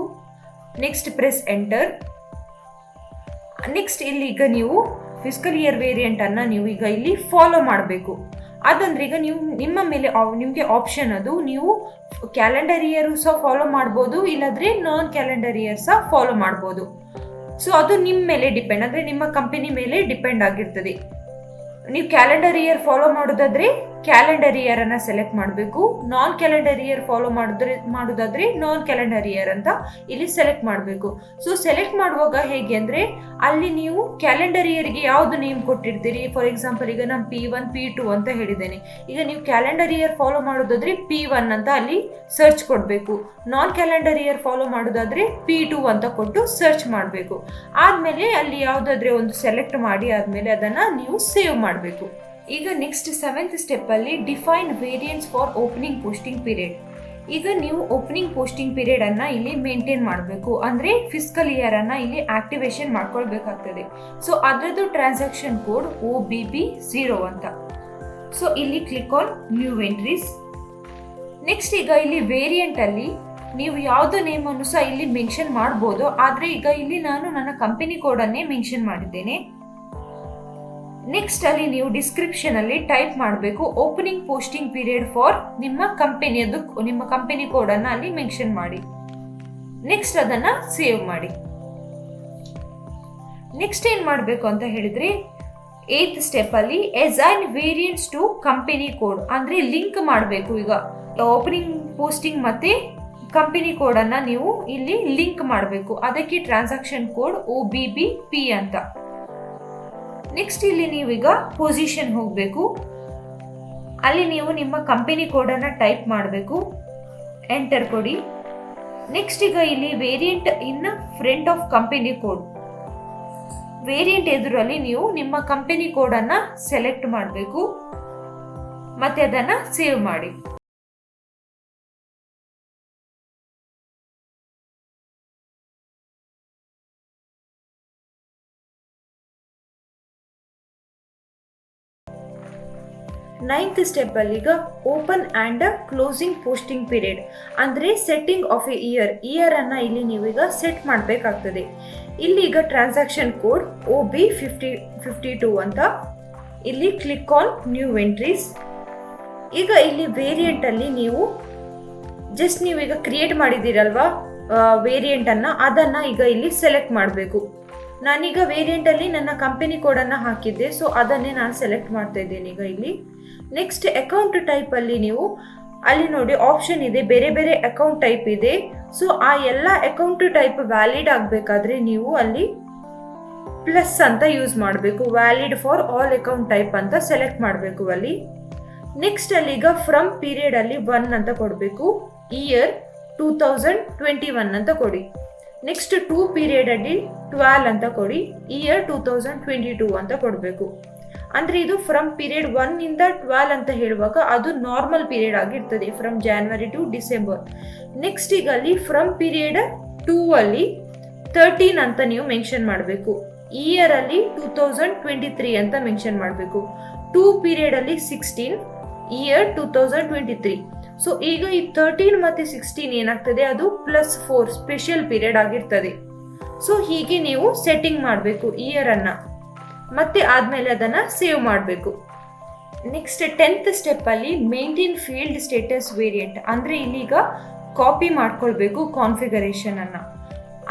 Next press enter. ನೆಕ್ಸ್ಟ್ ಇಲ್ಲಿ ಈಗ ನೀವು ಫಿಸ್ಕಲ್ ಇಯರ್ ವೇರಿಯಂಟ್ ಅನ್ನ ನೀವು ಈಗ ಇಲ್ಲಿ ಫಾಲೋ ಮಾಡಬೇಕು. ಅದಂದ್ರೆ ಈಗ ನೀವು ನಿಮ್ಮ ಮೇಲೆ ನಿಮಗೆ ಆಪ್ಷನ್ ಅದು, ನೀವು ಕ್ಯಾಲೆಂಡರ್ ಇಯರ್ ಸಹ ಫಾಲೋ ಮಾಡ್ಬೋದು, ಇಲ್ಲಾಂದ್ರೆ ನಾನ್ ಕ್ಯಾಲೆಂಡರ್ ಇಯರ್ ಸಹ ಫಾಲೋ ಮಾಡ್ಬೋದು. ಸೊ ಅದು ನಿಮ್ಮ ಮೇಲೆ ಡಿಪೆಂಡ್, ಅಂದ್ರೆ ನಿಮ್ಮ ಕಂಪನಿ ಮೇಲೆ ಡಿಪೆಂಡ್ ಆಗಿರ್ತದೆ. ನೀವು ಕ್ಯಾಲೆಂಡರ್ ಇಯರ್ ಫಾಲೋ ಮಾಡೋದಾದ್ರೆ ಕ್ಯಾಲೆಂಡರ್ ಇಯರ್ ಅನ್ನ ಸೆಲೆಕ್ಟ್ ಮಾಡಬೇಕು. ನಾನ್ ಕ್ಯಾಲೆಂಡರ್ ಇಯರ್ ಫಾಲೋ ಮಾಡೋದಾದ್ರೆ ನಾನ್ ಕ್ಯಾಲೆಂಡರ್ ಇಯರ್ ಅಂತ ಇಲ್ಲಿ ಸೆಲೆಕ್ಟ್ ಮಾಡಬೇಕು. ಸೊ ಸೆಲೆಕ್ಟ್ ಮಾಡುವಾಗ ಹೇಗೆ ಅಂದ್ರೆ ಅಲ್ಲಿ ನೀವು ಕ್ಯಾಲೆಂಡರ್ ಇಯರ್ಗೆ ಯಾವ್ದು ನೇಮ್ ಕೊಟ್ಟಿರ್ತೀರಿ. ಫಾರ್ ಎಕ್ಸಾಂಪಲ್ ಈಗ ನಾನು P1, P2 ಅಂತ ಹೇಳಿದ್ದೇನೆ. ಈಗ ನೀವು ಕ್ಯಾಲೆಂಡರ್ ಇಯರ್ ಫಾಲೋ ಮಾಡೋದಾದ್ರೆ P1 ಅಂತ ಅಲ್ಲಿ ಸರ್ಚ್ ಕೊಡಬೇಕು. ನಾನ್ ಕ್ಯಾಲೆಂಡರ್ ಇಯರ್ ಫಾಲೋ ಮಾಡೋದಾದ್ರೆ P2 ಅಂತ ಕೊಟ್ಟು ಸರ್ಚ್ ಮಾಡಬೇಕು. ಆದ್ಮೇಲೆ ಅಲ್ಲಿ ಯಾವ್ದಾದ್ರೆ ಒಂದು ಸೆಲೆಕ್ಟ್ ಮಾಡಿ ಆದ್ಮೇಲೆ ಅದನ್ನ ನೀವು ಸೇವ್ ಮಾಡಬೇಕು. ಈಗ ನೆಕ್ಸ್ಟ್ 7th ಸ್ಟೆಪ್ ಅಲ್ಲಿ define variants for opening posting period. ಈಗ ನೀವು ಓಪನಿಂಗ್ ಪೋಸ್ಟಿಂಗ್ ಪೀರಿಯಡ್ ಅನ್ನ ಇಲ್ಲಿ ಮೇಂಟೈನ್ ಮಾಡಬೇಕು, ಅಂದ್ರೆ ಫಿಸ್ಕಲ್ ಇಯರ್ ಅನ್ನ ಇಲ್ಲಿ ಆಕ್ಟಿವೇಶನ್ ಮಾಡ್ಕೊಳ್ಬೇಕಾಗ್ತದೆ. ಸೊ ಅದರದ್ದು ಟ್ರಾನ್ಸಾಕ್ಷನ್ ಕೋಡ್ OBB0 ಅಂತ. ಸೊ ಇಲ್ಲಿ click on new entries. Next ಈಗ ಇಲ್ಲಿ ವೇರಿಯಂಟ್ ಅಲ್ಲಿ ನೀವು ಯಾವ್ದು ನೇಮ್ ಅನ್ನು ಸಹ ಇಲ್ಲಿ ಮೆನ್ಷನ್ ಮಾಡಬಹುದು, ಆದ್ರೆ ಈಗ ಇಲ್ಲಿ ನಾನು ನನ್ನ ಕಂಪನಿ ಕೋಡ್ ಅನ್ನೇ ಮೆನ್ಷನ್ ಮಾಡಿದ್ದೇನೆ. ನೆಕ್ಸ್ಟ್ ಅಲ್ಲಿ ನೀವು ಡಿಸ್ಕ್ರಿಪ್ಷನ್ ಅಲ್ಲಿ ಟೈಪ್ ಮಾಡಬೇಕು ಓಪನಿಂಗ್ ಪೋಸ್ಟಿಂಗ್ ಪೀರಿಯಡ್ ಫಾರ್ ನಿಮ್ಮ ಕಂಪನಿಯದ್ದು, ನಿಮ್ಮ ಕಂಪನಿ ಕೋಡ್ ಅನ್ನ ಅಲ್ಲಿ ಮೆನ್ಷನ್ ಮಾಡಿ. ನೆಕ್ಸ್ಟ್ ಅದನ್ನ ಸೇವ್ ಮಾಡಿ. ನೆಕ್ಸ್ಟ್ ಏನ್ ಮಾಡಬೇಕು ಅಂತ ಹೇಳಿದ್ರೆ 8th ಸ್ಟೆಪ್ ಅಲ್ಲಿ assign variants to company code, ಅಂದ್ರೆ ಲಿಂಕ್ ಮಾಡಬೇಕು. ಈಗ ಓಪನಿಂಗ್ ಪೋಸ್ಟಿಂಗ್ ಮತ್ತೆ ಕಂಪನಿ ಕೋಡ್ ಅನ್ನ ನೀವು ಇಲ್ಲಿ ಲಿಂಕ್ ಮಾಡಬೇಕು. ಅದಕ್ಕೆ ಟ್ರಾನ್ಸಾಕ್ಷನ್ ಕೋಡ್ OBBP ಅಂತ. ನೆಕ್ಸ್ಟ್ ಇಲ್ಲಿ ನೀವೀಗ ಪೊಸಿಷನ್ ಹೋಗಬೇಕು. ಅಲ್ಲಿ ನೀವು ನಿಮ್ಮ ಕಂಪನಿ ಕೋಡನ್ನು ಟೈಪ್ ಮಾಡಬೇಕು, ಎಂಟರ್ ಕೊಡಿ. ನೆಕ್ಸ್ಟ್ ಈಗ ಇಲ್ಲಿ variant in front of company code, variant ಎದುರಲ್ಲಿ ನೀವು ನಿಮ್ಮ ಕಂಪನಿ ಕೋಡನ್ನು ಸೆಲೆಕ್ಟ್ ಮಾಡಬೇಕು ಮತ್ತೆ ಅದನ್ನು ಸೇವ್ ಮಾಡಿ. ನೈನ್ತ್ ಸ್ಟೆಪ್ ಅಲ್ಲಿ ಈಗ open and closing posting period ಅಂದರೆ ಸೆಟ್ಟಿಂಗ್ ಆಫ್ ಎ ಇಯರ್ ಅನ್ನ ಇಲ್ಲಿ ನೀವೀಗ ಸೆಟ್ ಮಾಡಬೇಕಾಗ್ತದೆ. ಇಲ್ಲಿ ಈಗ ಟ್ರಾನ್ಸಾಕ್ಷನ್ ಕೋಡ್ OB52 ಅಂತ, ಇಲ್ಲಿ ಕ್ಲಿಕ್ ಆನ್ ನ್ಯೂ ಎಂಟ್ರೀಸ್. ಈಗ ಇಲ್ಲಿ ವೇರಿಯಂಟ್ ಅಲ್ಲಿ ನೀವು ಜಸ್ಟ್ ನೀವೀಗ ಕ್ರಿಯೇಟ್ ಮಾಡಿದ್ದೀರಲ್ವಾ ವೇರಿಯಂಟ್ ಅನ್ನ, ಅದನ್ನ ಈಗ ಇಲ್ಲಿ ಸೆಲೆಕ್ಟ್ ಮಾಡಬೇಕು. ನಾನೀಗ ವೇರಿಯಂಟ್ ಅಲ್ಲಿ ನನ್ನ ಕಂಪನಿ ಕೋಡನ್ನು ಹಾಕಿದ್ದೆ, ಸೊ ಅದನ್ನೇ ನಾನು ಸೆಲೆಕ್ಟ್ ಮಾಡ್ತಾ ಇದ್ದೇನೆ ಈಗ ಇಲ್ಲಿ. ನೆಕ್ಸ್ಟ್ ಅಕೌಂಟ್ ಟೈಪ್ ಅಲ್ಲಿ ನೀವು ಅಲ್ಲಿ ನೋಡಿ ಆಪ್ಷನ್ ಇದೆ, ಬೇರೆ ಬೇರೆ ಅಕೌಂಟ್ ಟೈಪ್ ಇದೆ. ಸೊ ಆ ಎಲ್ಲ ಅಕೌಂಟ್ ಟೈಪ್ ವ್ಯಾಲಿಡ್ ಆಗಬೇಕಾದ್ರೆ ನೀವು ಅಲ್ಲಿ ಪ್ಲಸ್ ಅಂತ ಯೂಸ್ ಮಾಡಬೇಕು, valid for all account type ಅಂತ ಸೆಲೆಕ್ಟ್ ಮಾಡಬೇಕು ಅಲ್ಲಿ. ನೆಕ್ಸ್ಟ್ ಅಲ್ಲಿ ಈಗ ಫ್ರಮ್ ಪೀರಿಯಡ್ ಅಲ್ಲಿ 1 ಅಂತ ಕೊಡಬೇಕು, ಇಯರ್ 2021 ಅಂತ ಕೊಡಿ. ನೆಕ್ಸ್ಟ್ 2 ಪೀರಿಯಡ್ ಅಲ್ಲಿ 12 ಅಂತ ಕೊಡಿ, ಇಯರ್ 2022 ಅಂತ ಕೊಡಬೇಕು. ಅಂದ್ರೆ ಇದು ಫ್ರಮ್ ಪೀರಿಯಡ್ 1 ಇಂದ 12 ಅಂತ ಹೇಳುವಾಗ ಅದು ನಾರ್ಮಲ್ ಪೀರಿಯಡ್ ಆಗಿರ್ತದೆ, from January to December. Next ಈಗ ಅಲ್ಲಿ ಫ್ರಮ್ ಪೀರಿಯಡ್ 2 ಅಲ್ಲಿ 13 ಅಂತ ನೀವು ಮೆನ್ಷನ್ ಮಾಡಬೇಕು, ಇಯರ್ ಅಲ್ಲಿ 2023 ಅಂತ ಮೆನ್ಷನ್ ಮಾಡಬೇಕು. 2 ಪೀರಿಯಡ್ ಅಲ್ಲಿ 16, ಇಯರ್ 2023. ಸೊ ಈಗ ಈ 13 ಮತ್ತೆ 16 ಏನಾಗ್ತದೆ, ಅದು +4 ಸ್ಪೆಷಲ್ ಪೀರಿಯಡ್ ಆಗಿರ್ತದೆ. ಸೊ ಹೀಗೆ ನೀವು ಸೆಟ್ಟಿಂಗ್ ಮಾಡಬೇಕು ಇಯರ್ ಅನ್ನ, ಮತ್ತೆ ಆದ್ಮೇಲೆ ಅದನ್ನ ಸೇವ್ ಮಾಡಬೇಕು. ನೆಕ್ಸ್ಟ್ 10th ಸ್ಟೆಪ್ ಅಲ್ಲಿ ಮೇಂಟೈನ್ ಫೀಲ್ಡ್ ಸ್ಟೇಟಸ್ ವೇರಿಯಂಟ್ ಅಂದ್ರೆ ಇಲ್ಲಿಗ ಕಾಪಿ ಮಾಡ್ಕೊಳ್ಬೇಕು ಕಾನ್ಫಿಗರೇಷನ್ ಅನ್ನ.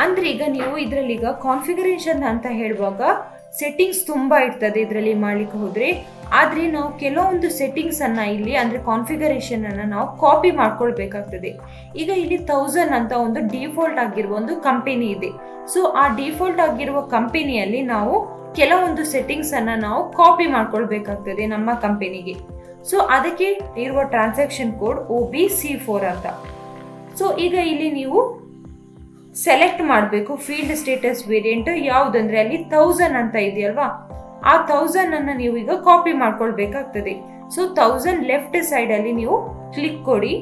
ಅಂದ್ರೆ ಈಗ ನೀವು ಇದರಲ್ಲಿ ಈಗ ಕಾನ್ಫಿಗರೇಷನ್ ಅಂತ ಹೇಳುವಾಗ ಸೆಟ್ಟಿಂಗ್ಸ್ ತುಂಬಾ ಇರ್ತದೆ ಇದರಲ್ಲಿ ಮಾಡ್ಲಿಕ್ಕೆ ಹೋದ್ರೆ, ಆದ್ರೆ ನಾವು ಕೆಲವೊಂದು ಸೆಟ್ಟಿಂಗ್ಸ್ ಅನ್ನ ಇಲ್ಲಿ ಅಂದ್ರೆ ಕಾನ್ಫಿಗರೇಷನ್ ಅನ್ನ ನಾವು ಕಾಪಿ ಮಾಡ್ಕೊಳ್ಬೇಕಾಗ್ತದೆ. ಈಗ ಇಲ್ಲಿ 1000 ಅಂತ ಒಂದು ಡಿಫಾಲ್ಟ್ ಆಗಿರುವ ಒಂದು ಕಂಪನಿ ಇದೆ. ಸೊ ಆ ಡಿಫಾಲ್ಟ್ ಆಗಿರುವ ಕಂಪನಿಯಲ್ಲಿ ನಾವು ಕೆಲವೊಂದು ಸೆಟ್ಟಿಂಗ್ಸ್ ಅನ್ನ ನಾವು ಕಾಪಿ ಮಾಡ್ಕೊಳ್ಬೇಕಾಗ್ತದೆ ನಮ್ಮ ಕಂಪನಿಗೆ. ಸೊ ಅದಕ್ಕೆ ಇರುವ ಟ್ರಾನ್ಸಾಕ್ಷನ್ ಕೋಡ್ OBC4 ಅಂತ. ಸೊ ಈಗ ಇಲ್ಲಿ ನೀವು ಸೆಲೆಕ್ಟ್ ಮಾಡಬೇಕು ಫೀಲ್ಡ್ ಸ್ಟೇಟಸ್ ವೇರಿಯಂಟ್ ಯಾವುದಂದ್ರೆ ಅಲ್ಲಿ 1000 ಅಂತ ಇದೆಯಲ್ವಾ, ಆ 1000 ಅನ್ನ ನೀವು ಈಗ ಕಾಪಿ ಮಾಡ್ಕೊಳ್ಬೇಕಾಗ್ತದೆ. ಸೊ 1000 ಲೆಫ್ಟ್ ಸೈಡ್ ಅಲ್ಲಿ ನೀವು ಕ್ಲಿಕ್ ಕೊಡಿ.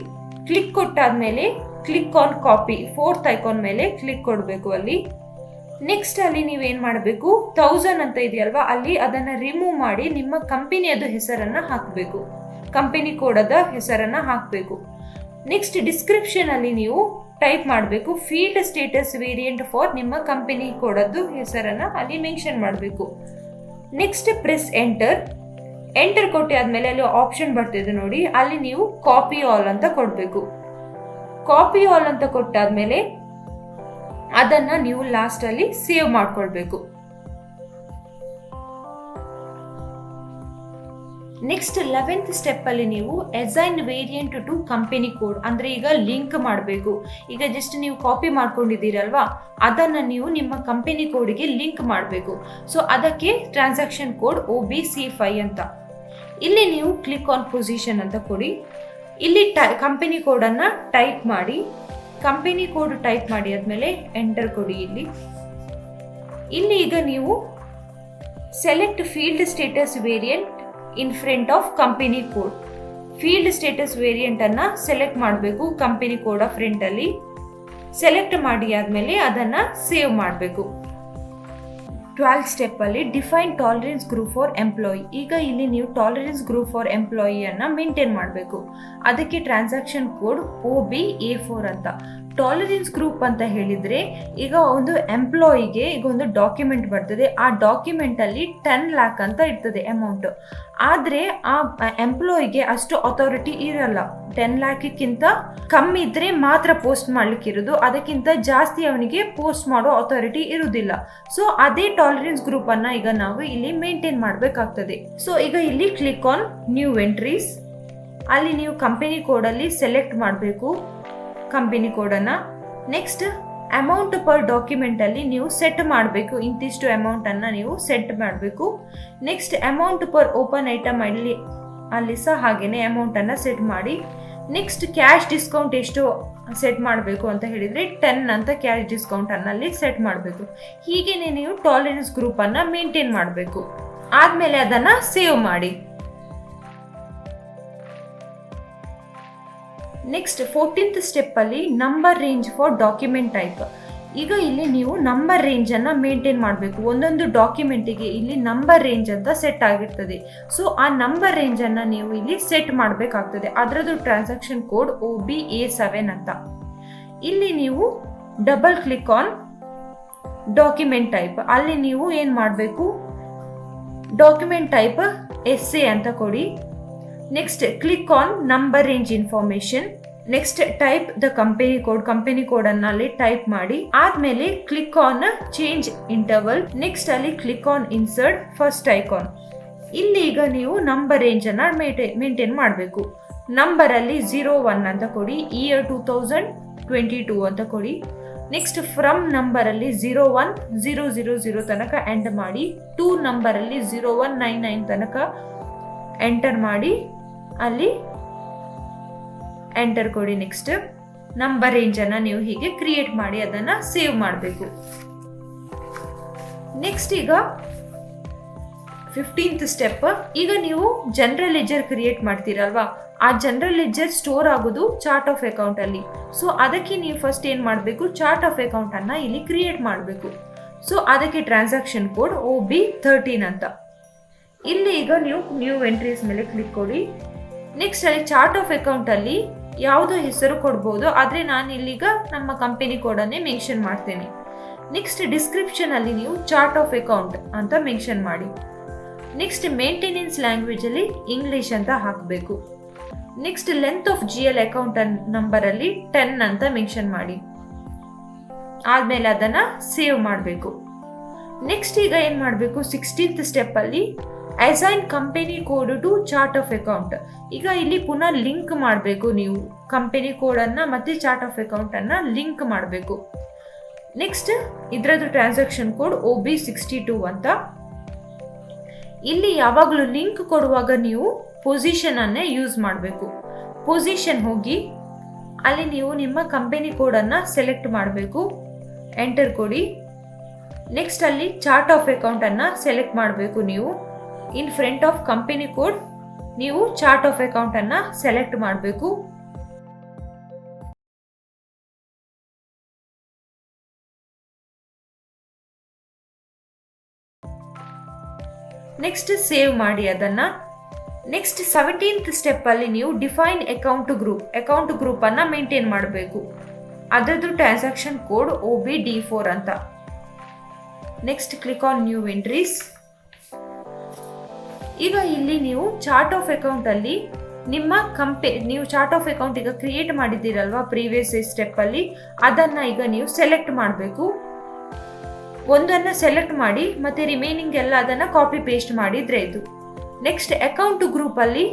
ಕ್ಲಿಕ್ ಕೊಟ್ಟಾದ್ಮೇಲೆ click on copy 4th icon ಮೇಲೆ ಕ್ಲಿಕ್ ಕೊಡಬೇಕು ಅಲ್ಲಿ. ನೆಕ್ಸ್ಟ್ ಅಲ್ಲಿ ನೀವೇನ್ ಮಾಡಬೇಕು, 1000 ಅಂತ ಇದೆಯಲ್ವಾ ಅಲ್ಲಿ ಅದನ್ನ ರಿಮೂವ್ ಮಾಡಿ ನಿಮ್ಮ ಕಂಪನಿಯದು ಹೆಸರನ್ನ ಹಾಕಬೇಕು, ಕಂಪನಿ ಕೋಡದ ಹೆಸರನ್ನ ಹಾಕಬೇಕು. ನೆಕ್ಸ್ಟ್ ಡಿಸ್ಕ್ರಿಪ್ಷನ್ ಅಲ್ಲಿ ನೀವು ಟೈಪ್ ಮಾಡಬೇಕು ಫೀಲ್ಡ್ ಸ್ಟೇಟಸ್ ವೇರಿಯಂಟ್ ಫಾರ್ ನಿಮ್ಮ ಕಂಪನಿ ಕೋಡದ್ದು ಹೆಸರನ್ನ ಅಲ್ಲಿ ಮೆನ್ಷನ್ ಮಾಡಬೇಕು. Next press enter. ಎಂಟರ್ ಕೊಟ್ಟಿ ಆದ್ಮೇಲೆ ಅಲ್ಲಿ ಆಪ್ಷನ್ ಬರ್ತಿದೆ ನೋಡಿ, ಅಲ್ಲಿ ನೀವು ಕಾಪಿ ಆಲ್ ಅಂತ ಕೊಡಬೇಕು. ಕಾಪಿ ಆಲ್ ಅಂತ ಕೊಟ್ಟಾದ್ಮೇಲೆ ಅದನ್ನ ನೀವು ಲಾಸ್ಟ್ ಅಲ್ಲಿ ಸೇವ್ ಮಾಡ್ಕೊಳ್ಬೇಕು. ನೆಕ್ಸ್ಟ್ 11th ಸ್ಟೆಪ್ ಅಲ್ಲಿ ನೀವು assign variant to company code ಅಂದ್ರೆ ಈಗ ಲಿಂಕ್ ಮಾಡಬೇಕು. ಈಗ ಜಸ್ಟ್ ನೀವು ಕಾಪಿ ಮಾಡ್ಕೊಂಡಿದ್ದೀರಲ್ವಾ ಅದನ್ನ ನೀವು ನಿಮ್ಮ ಕಂಪನಿ ಕೋಡ್ಗೆ ಲಿಂಕ್ ಮಾಡಬೇಕು. ಸೊ ಅದಕ್ಕೆ ಟ್ರಾನ್ಸಾಕ್ಷನ್ ಕೋಡ್ OBC5 ಅಂತ. ಇಲ್ಲಿ ನೀವು ಕ್ಲಿಕ್ ಆನ್ ಪೊಸಿಷನ್ ಅಂತ ಕೊಡಿ. ಇಲ್ಲಿ ಕಂಪನಿ ಕೋಡನ್ನ ಟೈಪ್ ಮಾಡಿ, ಕಂಪನಿ ಕೋಡ್ ಟೈಪ್ ಮಾಡಿ ಆದ್ಮೇಲೆ ಎಂಟರ್ ಕೊಡಿ. ಇಲ್ಲಿ ಈಗ ನೀವು select field status variant in front of company code. Field status variant ಅನ್ನ ಸೆಲೆಕ್ಟ್ ಮಾಡಬೇಕು ಕಂಪನಿ ಕೋಡ್ ಫ್ರಂಟ್ ಅಲ್ಲಿ. ಸೆಲೆಕ್ಟ್ ಮಾಡಿ ಆದ್ಮೇಲೆ ಅದನ್ನ ಸೇವ್ ಮಾಡಬೇಕು. 12th ಸ್ಟೆಪ್ ಅಲ್ಲಿ define tolerance group for employee. ಈಗ ಇಲ್ಲಿ ನೀವು ಟಾಲರೆನ್ಸ್ ಗ್ರೂಪ್ ಫಾರ್ ಎಂಪ್ಲಾಯಿ ಅನ್ನ ಮೇಂಟೈನ್ ಮಾಡಬೇಕು. ಅದಕ್ಕೆ ಟ್ರಾನ್ಸಾಕ್ಷನ್ ಕೋಡ್ OBA4 ಅಂತ. ಟಾಲರೆನ್ಸ್ ಗ್ರೂಪ್ ಅಂತ ಹೇಳಿದ್ರೆ ಈಗ ಒಂದು ಎಂಪ್ಲಾಯಿಗೆ ಈಗ ಒಂದು ಡಾಕ್ಯುಮೆಂಟ್ ಬರ್ತದೆ, ಆ ಡಾಕ್ಯುಮೆಂಟ್ ಅಲ್ಲಿ 10 lakh ಅಂತ ಇರ್ತದೆ ಅಮೌಂಟ್. ಆದ್ರೆ ಆ ಎಂಪ್ಲಾಯಿಗೆ ಅಷ್ಟು ಅಥಾರಿಟಿ ಇರಲ್ಲ, 10 lakhಕ್ಕಿಂತ ಕಮ್ಮಿ ಇದ್ರೆ ಮಾತ್ರ ಪೋಸ್ಟ್ ಮಾಡ್ಲಿಕ್ಕೆ ಇರೋದು, ಅದಕ್ಕಿಂತ ಜಾಸ್ತಿ ಅವನಿಗೆ ಪೋಸ್ಟ್ ಮಾಡೋ ಅಥಾರಿಟಿ ಇರುವುದಿಲ್ಲ. ಸೊ ಅದೇ ಟಾಲರೆನ್ಸ್ ಗ್ರೂಪ್ ಅನ್ನ ಈಗ ನಾವು ಇಲ್ಲಿ ಮೇಂಟೈನ್ ಮಾಡಬೇಕಾಗ್ತದೆ. ಸೊ ಈಗ ಇಲ್ಲಿ ಕ್ಲಿಕ್ ಆನ್ ನ್ಯೂ ಎಂಟ್ರೀಸ್. ಅಲ್ಲಿ ನೀವು ಕಂಪನಿ ಕೋಡ್ ಅಲ್ಲಿ ಸೆಲೆಕ್ಟ್ ಮಾಡಬೇಕು ಕಂಪನಿ ಕೋಡನ್ನ. ನೆಕ್ಸ್ಟ್ ಅಮೌಂಟ್ ಪರ್ ಡಾಕ್ಯುಮೆಂಟಲ್ಲಿ ನೀವು ಸೆಟ್ ಮಾಡಬೇಕು, ಇಂತಿಷ್ಟು ಅಮೌಂಟನ್ನು ನೀವು ಸೆಟ್ ಮಾಡಬೇಕು. Next amount per open item ಅಲ್ಲಿ ಸಹ ಹಾಗೆಯೇ ಅಮೌಂಟನ್ನು ಸೆಟ್ ಮಾಡಿ. ನೆಕ್ಸ್ಟ್ ಕ್ಯಾಶ್ ಡಿಸ್ಕೌಂಟ್ ಎಷ್ಟು ಸೆಟ್ ಮಾಡಬೇಕು ಅಂತ ಹೇಳಿದರೆ 10 ಅಂತ ಕ್ಯಾಶ್ ಡಿಸ್ಕೌಂಟನ್ನಲ್ಲಿ ಸೆಟ್ ಮಾಡಬೇಕು. ಹೀಗೇ ನೀವು ಟಾಲರೆನ್ಸ್ ಗ್ರೂಪನ್ನು ಮೇಂಟೈನ್ ಮಾಡಬೇಕು. ಆದಮೇಲೆ ಅದನ್ನು ಸೇವ್ ಮಾಡಿ. ನೆಕ್ಸ್ಟ್ 14th ಸ್ಟೆಪ್ಪಲ್ಲಿ number range for document type. ಈಗ ಇಲ್ಲಿ ನೀವು ನಂಬರ್ ರೇಂಜನ್ನು ಮೇಂಟೈನ್ ಮಾಡಬೇಕು. ಒಂದೊಂದು ಡಾಕ್ಯುಮೆಂಟಿಗೆ ಇಲ್ಲಿ ನಂಬರ್ ರೇಂಜ್ ಅಂತ ಸೆಟ್ ಆಗಿರ್ತದೆ. ಸೊ ಆ ನಂಬರ್ ರೇಂಜನ್ನು ನೀವು ಇಲ್ಲಿ ಸೆಟ್ ಮಾಡಬೇಕಾಗ್ತದೆ. ಅದರದ್ದು ಟ್ರಾನ್ಸಾಕ್ಷನ್ ಕೋಡ್ OBA7 ಅಂತ. ಇಲ್ಲಿ ನೀವು double click on document type. ಅಲ್ಲಿ ನೀವು ಏನು ಮಾಡಬೇಕು, ಡಾಕ್ಯುಮೆಂಟ್ ಟೈಪ್ SA ಅಂತ ಕೊಡಿ. Next click on number range information. Next type the company ಕೋಡನ್ನು ಅಲ್ಲಿ ಟೈಪ್ ಮಾಡಿ. ಆದ್ಮೇಲೆ click on change interval. Next ಅಲ್ಲಿ click on insert first icon. ಇಲ್ಲಿ ಈಗ ನೀವು ನಂಬರ್ ರೇಂಜ್ ಅನ್ನ ಮೇಂಟೈನ್ ಮಾಡಬೇಕು. ನಂಬರ್ ಅಲ್ಲಿ 01 ಅಂತ ಕೊಡಿ, ಇಯರ್ 2022 ಅಂತ ಕೊಡಿ. ನೆಕ್ಸ್ಟ್ ಫ್ರಮ್ ನಂಬರ್ ಅಲ್ಲಿ 01000 ತನಕ ಎಂಡ್ ಮಾಡಿ. 2 ನಂಬರ್ ಅಲ್ಲಿ 0199 ತನಕ ಎಂಟರ್ ಮಾಡಿ, ಅಲ್ಲಿ ಎಂಟರ್ ಕೊಡಿ. ನೆಕ್ಸ್ಟ್ ನಂಬರ್ ರೇಂಜ್ ಅನ್ನ ನೀವು ಹೀಗೆ ಕ್ರಿಯೇಟ್ ಮಾಡಿ ಅದನ್ನ ಸೇವ್ ಮಾಡಬೇಕು. ನೆಕ್ಸ್ಟ್ ಈಗ 15th ಸ್ಟೆಪ್. ಈಗ ನೀವು ಜನರಲ್ ಲೆಡ್ಜರ್ ಕ್ರಿಯೇಟ್ ಮಾಡ್ತೀರಲ್ವಾ, ಆ ಜನರಲ್ ಲೆಡ್ಜರ್ ಸ್ಟೋರ್ ಆಗೋದು ಚಾರ್ಟ್ ಆಫ್ ಅಕೌಂಟ್ ಅಲ್ಲಿ. ಸೊ ಅದಕ್ಕೆ ನೀವು ಫಸ್ಟ್ ಏನ್ ಮಾಡಬೇಕು, ಚಾರ್ಟ್ ಆಫ್ ಅಕೌಂಟ್ ಅನ್ನ ಇಲ್ಲಿ ಕ್ರಿಯೇಟ್ ಮಾಡಬೇಕು. ಸೊ ಅದಕ್ಕೆ ಟ್ರಾನ್ಸಾಕ್ಷನ್ ಕೋಡ್ OB13 ಅಂತ. ಇಲ್ಲಿ ಈಗ ನೀವು ನ್ಯೂ ಎಂಟ್ರೀಸ್ ಮೇಲೆ ಕ್ಲಿಕ್ ಕೊಡಿ. ನೆಕ್ಸ್ಟ್ ಅಲ್ಲಿ ಚಾರ್ಟ್ ಆಫ್ ಅಕೌಂಟ್ ಅಲ್ಲಿ ಯಾವುದೋ ಹೆಸರು ಕೊಡ್ಬೋದು, ಆದರೆ ನಾನು ಇಲ್ಲಿಗ ನಮ್ಮ ಕಂಪನಿ ಕೋಡನ್ನೇ ಮೆನ್ಷನ್ ಮಾಡ್ತೇನೆ. ನೆಕ್ಸ್ಟ್ ಡಿಸ್ಕ್ರಿಪ್ಷನ್ ಅಲ್ಲಿ ನೀವು ಚಾರ್ಟ್ ಆಫ್ ಅಕೌಂಟ್ ಅಂತ ಮೆನ್ಷನ್ ಮಾಡಿ. ನೆಕ್ಸ್ಟ್ ಮೇಂಟೆನೆನ್ಸ್ ಲ್ಯಾಂಗ್ವೇಜ್ ಅಲ್ಲಿ ಇಂಗ್ಲಿಷ್ ಅಂತ ಹಾಕಬೇಕು. Next length of GL account number ಅಲ್ಲಿ 10 ಅಂತ ಮೆನ್ಷನ್ ಮಾಡಿ. ಆದ್ಮೇಲೆ ಅದನ್ನ ಸೇವ್ ಮಾಡಬೇಕು. ನೆಕ್ಸ್ಟ್ ಈಗ ಏನ್ ಮಾಡಬೇಕು, 16th ಸ್ಟೆಪ್ ಅಲ್ಲಿ assign company code to chart of account. ಈಗ ಇಲ್ಲಿ ಪುನಃ ಲಿಂಕ್ ಮಾಡಬೇಕು. ನೀವು ಕಂಪನಿ ಕೋಡನ್ನು ಮತ್ತೆ ಚಾರ್ಟ್ ಆಫ್ ಅಕೌಂಟ್ ಅನ್ನ ಲಿಂಕ್ ಮಾಡಬೇಕು. ನೆಕ್ಸ್ಟ್ ಇದರದ್ದು ಟ್ರಾನ್ಸಾಕ್ಷನ್ ಕೋಡ್ OB62 ಅಂತ. ಇಲ್ಲಿ ಯಾವಾಗಲೂ ಲಿಂಕ್ ಕೊಡುವಾಗ ನೀವು ಪೊಸಿಷನ್ ಅನ್ನೇ ಯೂಸ್ ಮಾಡಬೇಕು. ಪೊಸಿಷನ್ ಹೋಗಿ ಅಲ್ಲಿ ನೀವು ನಿಮ್ಮ ಕಂಪನಿ ಕೋಡನ್ನು ಸೆಲೆಕ್ಟ್ ಮಾಡಬೇಕು, ಎಂಟರ್ ಕೊಡಿ. ನೆಕ್ಸ್ಟ್ ಅಲ್ಲಿ ಚಾರ್ಟ್ ಆಫ್ ಅಕೌಂಟ್ ಅನ್ನ ಸೆಲೆಕ್ಟ್ ಮಾಡಬೇಕು. ನೀವು ಇನ್ ಫ್ರಂಟ್ ಆಫ್ ಕಂಪನಿ ಕೋಡ್ ನೀವು ಚಾರ್ಟ್ ಆಫ್ ಅಕೌಂಟ್ ಅನ್ನ ಸೆಲೆಕ್ಟ್ ಮಾಡಬೇಕು. ನೆಕ್ಸ್ಟ್ ಸೇವ್ ಮಾಡಿ ಅದನ್ನ. ನೆಕ್ಸ್ಟ್ 17th ಸ್ಟೆಪ್ ಅಲ್ಲಿ ನೀವು ಡಿಫೈನ್ ಅಕೌಂಟ್ ಗ್ರೂಪ್ ಅನ್ನ ಮೇಂಟೈನ್ ಮಾಡಬೇಕು. ಅದರದ್ದು ಟ್ರಾನ್ಸಾಕ್ಷನ್ ಕೋಡ್ OBD4 ಅಂತ. Next click on new entries. ಈಗ ಇಲ್ಲಿ ನೀವು ಚಾರ್ಟ್ ಆಫ್ ಅಕೌಂಟ್ ಅಲ್ಲಿ ನಿಮ್ಮ ನೀವು ಚಾರ್ಟ್ ಆಫ್ ಅಕೌಂಟ್ ಈಗ ಕ್ರಿಯೇಟ್ ಮಾಡಿದ್ದೀರಲ್ವಾ ಪ್ರೀವಿಯಸ್ ಸ್ಟೆಪ್ ಅಲ್ಲಿ, ಅದನ್ನ ಈಗ ನೀವು ಸೆಲೆಕ್ಟ್ ಮಾಡಬೇಕು. ಒಂದನ್ನ ಸೆಲೆಕ್ಟ್ ಮಾಡಿ ಮತ್ತೆ ರಿಮೈನಿಂಗ್ ಎಲ್ಲ ಅದನ್ನ ಕಾಪಿ ಪೇಸ್ಟ್ ಮಾಡಿದ್ರೆ ಇದು. ನೆಕ್ಸ್ಟ್ ಅಕೌಂಟ್ ಗ್ರೂಪ್ ಅಲ್ಲಿ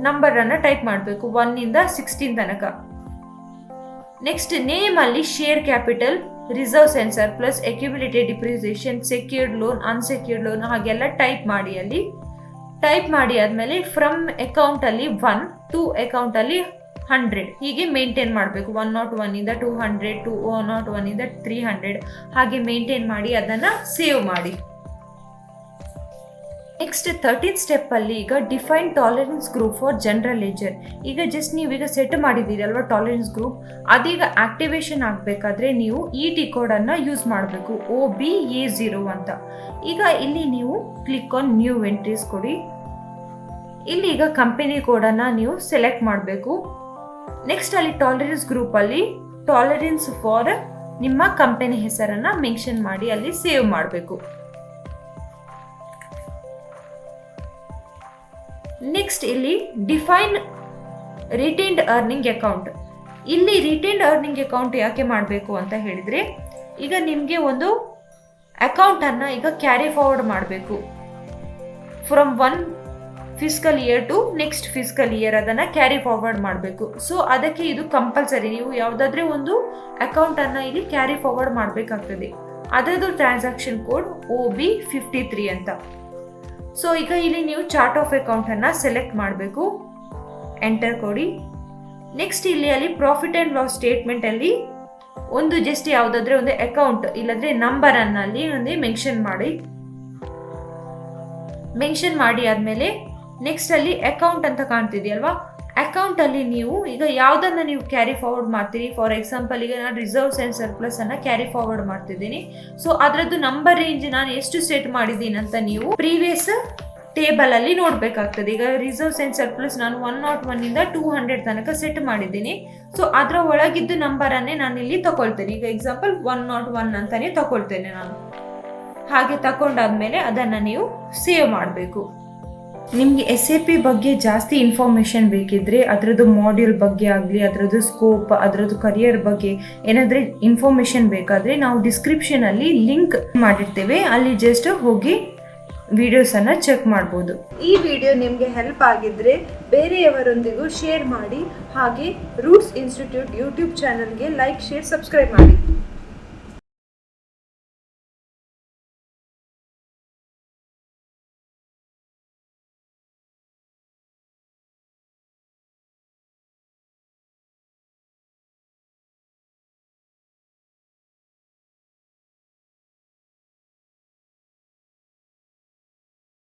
ನಂಬರ್ ಅನ್ನ ಟೈಪ್ ಮಾಡಬೇಕು 1 ಇಂದ 16 ತನಕ. ನೆಕ್ಸ್ಟ್ ನೇಮ್ ಅಲ್ಲಿ share capital, reserve sensor plus accumulated depreciation, secured loan, unsecured loan ಹಾಗೆಲ್ಲ ಟೈಪ್ ಮಾಡಿ. ಅಲ್ಲಿ ಟೈಪ್ ಮಾಡಿ ಆದ್ಮೇಲೆ ಫ್ರಮ್ ಅಕೌಂಟ್ ಅಲ್ಲಿ 1 ಟು ಅಕೌಂಟ್ ಅಲ್ಲಿ 100 ಹೀಗೆ ಮೇಂಟೈನ್ ಮಾಡಬೇಕು. 101 ಇಂದ 200, 201 ಇಂದ 300 ಹಾಗೆ ಮೇಂಟೈನ್ ಮಾಡಿ ಅದನ್ನ ಸೇವ್ ಮಾಡಿ. ನೆಕ್ಸ್ಟ್ 13th ಸ್ಟೆಪ್ ಅಲ್ಲಿ ಈಗ define tolerance group for general ledger. ಈಗ ಜಸ್ಟ್ ನೀವೀಗ ಸೆಟ್ ಮಾಡಿದ್ದೀರಲ್ವಾ ಟಾಲರೆನ್ಸ್ ಗ್ರೂಪ್, ಅದೀಗ ಆಕ್ಟಿವೇಶನ್ ಆಗಬೇಕಾದ್ರೆ ನೀವು ET ಕೋಡ್ ಅನ್ನ ಯೂಸ್ ಮಾಡಬೇಕು, OBA0 ಅಂತ. ಈಗ ಇಲ್ಲಿ ನೀವು ಕ್ಲಿಕ್ ಆನ್ ನ್ಯೂ ಎಂಟ್ರೀಸ್ ಕೊಡಿ. ಇಲ್ಲಿ ಈಗ ಕಂಪನಿ ಕೋಡ್ ಅನ್ನ ನೀವು ಸೆಲೆಕ್ಟ್ ಮಾಡಬೇಕು. ನೆಕ್ಸ್ಟ್ ಅಲ್ಲಿ ಟಾಲರೆನ್ಸ್ ಗ್ರೂಪ್ ಅಲ್ಲಿ ಟಾಲರೆನ್ಸ್ ಫಾರ್ ನಿಮ್ಮ ಕಂಪನಿ ಹೆಸರನ್ನ ಮೆನ್ಷನ್ ಮಾಡಿ ಅಲ್ಲಿ ಸೇವ್ ಮಾಡಬೇಕು. ನೆಕ್ಸ್ಟ್ ಇಲ್ಲಿ ಡಿಫೈನ್ ರಿಟೈನ್ಡ್ ಅರ್ನಿಂಗ್ ಅಕೌಂಟ್. ಇಲ್ಲಿ ರಿಟೈನ್ಡ್ ಅರ್ನಿಂಗ್ ಅಕೌಂಟ್ ಯಾಕೆ ಮಾಡಬೇಕು ಅಂತ ಹೇಳಿದ್ರೆ, ಈಗ ನಿಮಗೆ ಒಂದು ಅಕೌಂಟ್ ಅನ್ನ ಈಗ ಕ್ಯಾರಿ ಫಾರ್ವರ್ಡ್ ಮಾಡಬೇಕು from one fiscal year to next fiscal year ಅದನ್ನು ಕ್ಯಾರಿ ಫಾರ್ವರ್ಡ್ ಮಾಡಬೇಕು. ಸೊ ಅದಕ್ಕೆ ಇದು ಕಂಪಲ್ಸರಿ. ನೀವು ಯಾವುದಾದ್ರೂ ಒಂದು ಅಕೌಂಟನ್ನು ಇಲ್ಲಿ ಕ್ಯಾರಿ ಫಾರ್ವರ್ಡ್ ಮಾಡಬೇಕಾಗ್ತದೆ. ಅದರದ್ದು ಟ್ರಾನ್ಸಾಕ್ಷನ್ ಕೋಡ್ OB53 ಅಂತ. ಸೊ ಈಗ ಇಲ್ಲಿ ನೀವು ಚಾರ್ಟ್ ಆಫ್ ಅಕೌಂಟನ್ನು ಸೆಲೆಕ್ಟ್ ಮಾಡಬೇಕು, ಎಂಟರ್ ಕೊಡಿ. ನೆಕ್ಸ್ಟ್ ಇಲ್ಲಿ ಅಲ್ಲಿ ಪ್ರಾಫಿಟ್ ಆ್ಯಂಡ್ ಲಾಸ್ ಸ್ಟೇಟ್ಮೆಂಟಲ್ಲಿ ಒಂದು ಜಸ್ಟ್ ಯಾವುದಾದ್ರೂ ಒಂದು ಅಕೌಂಟ್ ಇಲ್ಲದ್ರೆ ನಂಬರನ್ನು ಅಲ್ಲಿ ಒಂದು ಮೆನ್ಷನ್ ಮಾಡಿ ಆದಮೇಲೆ ನೆಕ್ಸ್ಟ್ ಅಲ್ಲಿ ಅಕೌಂಟ್ ಅಂತ ಕಾಣ್ತಿದೆಯಲ್ವಾ, ಅಕೌಂಟಲ್ಲಿ ನೀವು ಈಗ ಯಾವುದನ್ನು ನೀವು ಕ್ಯಾರಿ ಫಾರ್ವರ್ಡ್ ಮಾಡ್ತೀರಿ. ಫಾರ್ ಎಕ್ಸಾಂಪಲ್ ಈಗ ನಾನು ರಿಸರ್ವ್ಸ್ ಆ್ಯಂಡ್ ಸರ್ಪ್ಲಸ್ ಅನ್ನು ಕ್ಯಾರಿ ಫಾರ್ವರ್ಡ್ ಮಾಡ್ತಿದ್ದೀನಿ. ಸೊ ಅದರದ್ದು ನಂಬರ್ ರೇಂಜ್ ನಾನು ಎಷ್ಟು ಸೆಟ್ ಮಾಡಿದ್ದೀನಿ ಅಂತ ನೀವು ಪ್ರೀವಿಯಸ್ ಟೇಬಲ್ ಅಲ್ಲಿ ನೋಡಬೇಕಾಗ್ತದೆ. ಈಗ ರಿಸರ್ವ್ಸ್ ಆ್ಯಂಡ್ ಸರ್ಪ್ಲಸ್ ನಾನು 101 ಇಂದ 200 ತನಕ ಸೆಟ್ ಮಾಡಿದ್ದೀನಿ. ಸೊ ಅದರ ಒಳಗಿದ್ದು ನಂಬರನ್ನೇ ನಾನು ಇಲ್ಲಿ ತಗೊಳ್ತೇನೆ. ಈಗ ಎಕ್ಸಾಂಪಲ್ 101 ಅಂತಾನೆ ತಗೊಳ್ತೇನೆ ನಾನು. ಹಾಗೆ ತಗೊಂಡಾದ್ಮೇಲೆ ಅದನ್ನು ನೀವು ಸೇವ್ ಮಾಡಬೇಕು. ನಿಮಗೆ SAP ಬಗ್ಗೆ ಜಾಸ್ತಿ ಇನ್ಫಾರ್ಮೇಷನ್ ಬೇಕಿದ್ರೆ ಅದರದ್ದು ಮಾಡ್ಯೂಲ್ ಬಗ್ಗೆ ಆಗಲಿ, ಅದರದ್ದು ಸ್ಕೋಪ್, ಅದರದ್ದು ಕರಿಯರ್ ಬಗ್ಗೆ ಏನಾದರೂ ಇನ್ಫಾರ್ಮೇಷನ್ ಬೇಕಾದರೆ ನಾವು ಡಿಸ್ಕ್ರಿಪ್ಷನಲ್ಲಿ ಲಿಂಕ್ ಮಾಡಿರ್ತೇವೆ, ಅಲ್ಲಿ ಜಸ್ಟ್ ಹೋಗಿ ವಿಡಿಯೋಸನ್ನು ಚೆಕ್ ಮಾಡ್ಬೋದು. ಈ ವಿಡಿಯೋ ನಿಮಗೆ ಹೆಲ್ಪ್ ಆಗಿದ್ರೆ ಬೇರೆಯವರೊಂದಿಗೂ ಶೇರ್ ಮಾಡಿ. ಹಾಗೆ ರೂಟ್ಸ್ ಇನ್ಸ್ಟಿಟ್ಯೂಟ್ ಯೂಟ್ಯೂಬ್ ಚಾನಲ್ಗೆ ಲೈಕ್, ಶೇರ್, ಸಬ್ಸ್ಕ್ರೈಬ್ ಮಾಡಿ.